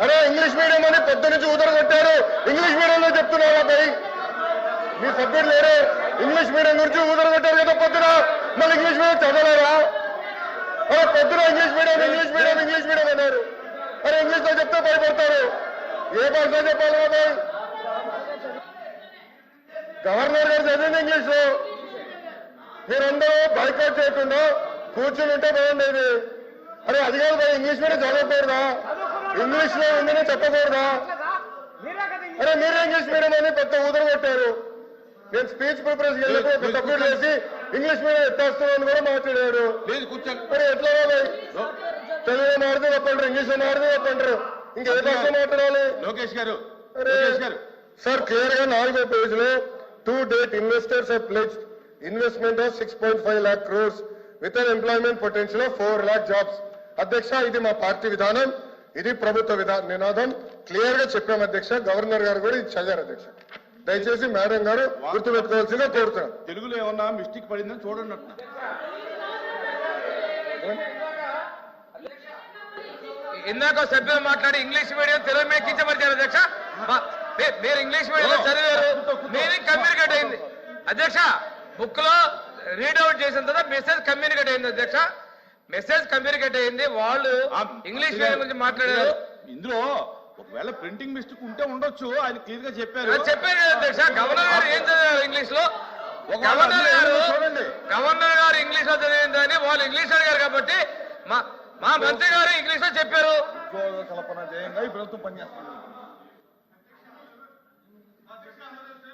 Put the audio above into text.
అరే English medium అని పొద్దు నుంచి ఊదరగొట్టారు. ఇంగ్లీష్ మీడియంలో చెప్తున్నారా భయ్? మీ సభ్యులు లేరు. ఇంగ్లీష్ మీడియం గురించి ఊదరగొట్టారు కదా పొద్దున. మళ్ళీ ఇంగ్లీష్ మీడియం చదవలేరా? అరే పొద్దున ఇంగ్లీష్ మీడియం అన్నారు. అరే ఇంగ్లీష్ లో చెప్తే భయపడతారు. ఏ భాషలో చెప్పాలి బాబాయ్? గవర్నర్ గారు చదివింది ఇంగ్లీష్ లో. మీరందరూ బైకాట్ చేయకుండా కూర్చుని ఉంటే బాగుండేది. అరే అది కాదు భయ్, ఇంగ్లీష్ మీడియం చదవకూడదా? ఇంగ్లీష్ లో ఉందని చెప్పకూడదా? అరే మీరే ఇంగ్లీష్ మీడియం అని పెద్ద ఊదర కొట్టారు. నేను స్పీచ్ ప్రిపరేషన్ వెళ్ళినప్పుడు ఒక సబ్మిట్ చేసి ఇంగ్లీష్ మీడియం ఎత్తేస్తున్నాను కూడా మాట్లాడారు. మరి ఎట్లా తెలుగులో మాడితే తప్పంటారు, ఇంగ్లీష్ లో మాడితే తప్పంటారు, ఇంకే భాష మాట్లాడాలి? లోకేష్ గారు సార్ క్లియర్ గా 4వ పేజీలో to date investors have pledged investment of 6.5 lakh crores with an employment potential of 4 lakh jobs. అధ్యక్ష ఇది మా పార్టీ విధానం, ఇది ప్రభుత్వ నినాదం. క్లియర్ గా చెప్పాం అధ్యక్ష. గవర్నర్ గారు కూడా ఇది చదివారు అధ్యక్ష. దయచేసి మేడం గారు గుర్తుపెట్టుకోవాల్సిందిగా కోరుతున్నాం. తెలుగులో ఏమన్నా మిస్టేక్ పడిందని చూడండి. ఇందాక సభ్యులు మాట్లాడి ఇంగ్లీష్ మీడియం తెలుగు మీద కించపరిచారు అధ్యక్ష. మీరు ఇంగ్లీష్ మీడియం చదివారు, మీనింగ్ కమ్యూనికేట్ అయింది అధ్యక్ష. బుక్ లో రీడౌట్ చేసిన తర్వాత మెసేజ్ కమ్యూనికేట్ అయింది అధ్యక్ష. మెసేజ్ కమ్యూనికేట్ అయింది. వాళ్ళు ఇంగ్లీష్ మీడియం గురించి మాట్లాడారు. ఇందులో ఒకవేళ ప్రింటింగ్ మిస్టేక్ ఉంటే ఉండొచ్చు, ఆయన క్లియర్ గా చెప్పారు కదా అధ్యక్ష. గవర్నర్ గారు ఏం చదివారు ఇంగ్లీష్ లో? గవర్నర్ గారు ఇంగ్లీష్ లో చదివిందని వాళ్ళు ఇంగ్లీష్ అడిగారు కాబట్టి మా మంత్రి గారు ఇంగ్లీష్ లో చెప్పారు. కల్పన జయంగా ఈ ప్రభుత్వం పనిచేస్తుంది.